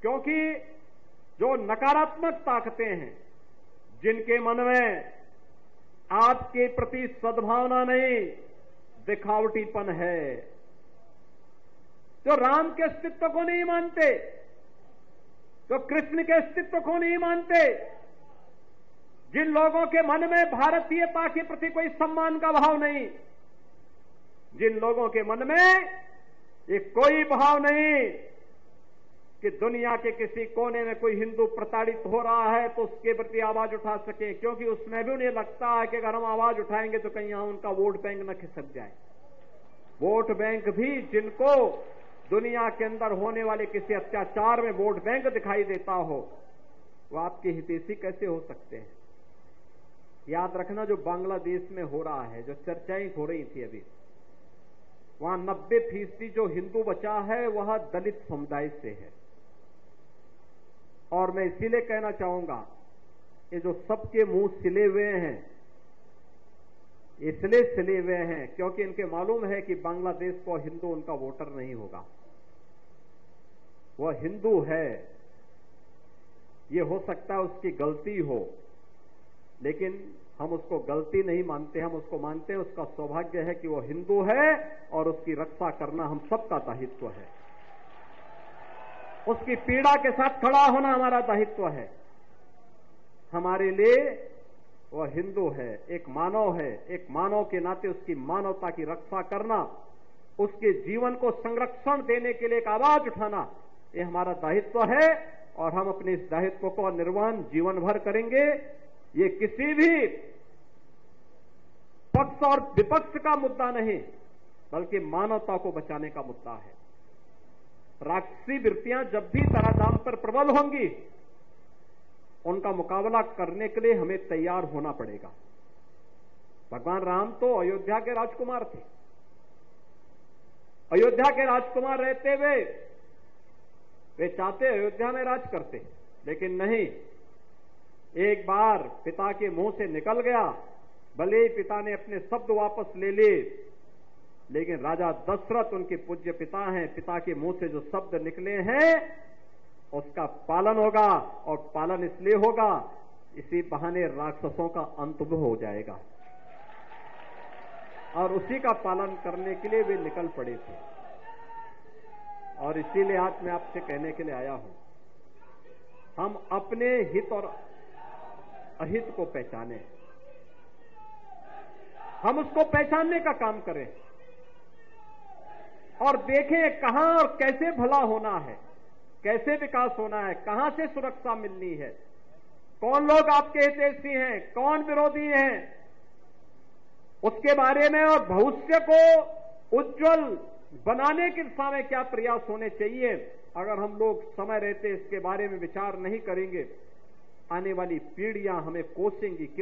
क्योंकि जो नकारात्मक ताकतें हैं, जिनके मन में आपके प्रति सद्भावना नहीं, दिखावटीपन है, जो राम के अस्तित्व को नहीं मानते, जो कृष्ण के अस्तित्व को नहीं मानते, जिन लोगों के मन में भारतीयता के प्रति कोई सम्मान का भाव नहीं, जिन लोगों के मन में ये कोई भाव नहीं कि दुनिया के किसी कोने में कोई हिंदू प्रताड़ित हो रहा है तो उसके प्रति आवाज उठा सके, क्योंकि उसमें भी उन्हें लगता है कि अगर हम आवाज उठाएंगे तो कहीं यहां उनका वोट बैंक न खिसक जाए। वोट बैंक भी जिनको दुनिया के अंदर होने वाले किसी अत्याचार में वोट बैंक दिखाई देता हो, वो आपके हितैषी कैसे हो सकते हैं? याद रखना, जो बांग्लादेश में हो रहा है, जो चर्चाएं हो रही थी अभी, वहां 90% जो हिंदू बचा है वह दलित समुदाय से है। और मैं इसीलिए कहना चाहूंगा, ये जो सबके मुंह सिले हुए हैं, इसलिए सिले हुए हैं क्योंकि इनके मालूम है कि बांग्लादेश को हिंदू उनका वोटर नहीं होगा। वह हिंदू है, ये हो सकता है उसकी गलती हो, लेकिन हम उसको गलती नहीं मानते, हम उसको मानते हैं उसका सौभाग्य है कि वो हिंदू है और उसकी रक्षा करना हम सबका दायित्व है। उसकी पीड़ा के साथ खड़ा होना हमारा दायित्व है। हमारे लिए वह हिंदू है, एक मानव है, एक मानव के नाते उसकी मानवता की रक्षा करना, उसके जीवन को संरक्षण देने के लिए एक आवाज उठाना, ये हमारा दायित्व है और हम अपने इस दायित्व को निर्वहन जीवन भर करेंगे। ये किसी भी पक्ष और विपक्ष का मुद्दा नहीं, बल्कि मानवता को बचाने का मुद्दा है। राक्षसी वृत्तियां जब भी धराधाम पर प्रबल होंगी, उनका मुकाबला करने के लिए हमें तैयार होना पड़ेगा। भगवान राम तो अयोध्या के राजकुमार थे। अयोध्या के राजकुमार रहते हुए वे चाहते अयोध्या में राज करते, लेकिन नहीं, एक बार पिता के मुंह से निकल गया, भले ही पिता ने अपने शब्द वापस ले लिए, लेकिन राजा दशरथ उनके पूज्य पिता हैं, पिता के मुंह से जो शब्द निकले हैं उसका पालन होगा, और पालन इसलिए होगा, इसी बहाने राक्षसों का अंत भी हो जाएगा, और उसी का पालन करने के लिए वे निकल पड़े थे। और इसीलिए आज मैं आपसे कहने के लिए आया हूं, हम अपने हित और अहित को पहचाने, हम उसको पहचानने का काम करें और देखें कहां और कैसे भला होना है, कैसे विकास होना है, कहां से सुरक्षा मिलनी है, कौन लोग आपके हितैषी हैं, कौन विरोधी हैं, उसके बारे में, और भविष्य को उज्जवल बनाने की दिशा में क्या प्रयास होने चाहिए। अगर हम लोग समय रहते इसके बारे में विचार नहीं करेंगे, आने वाली पीढ़ियां हमें कोसेंगी। क्यों?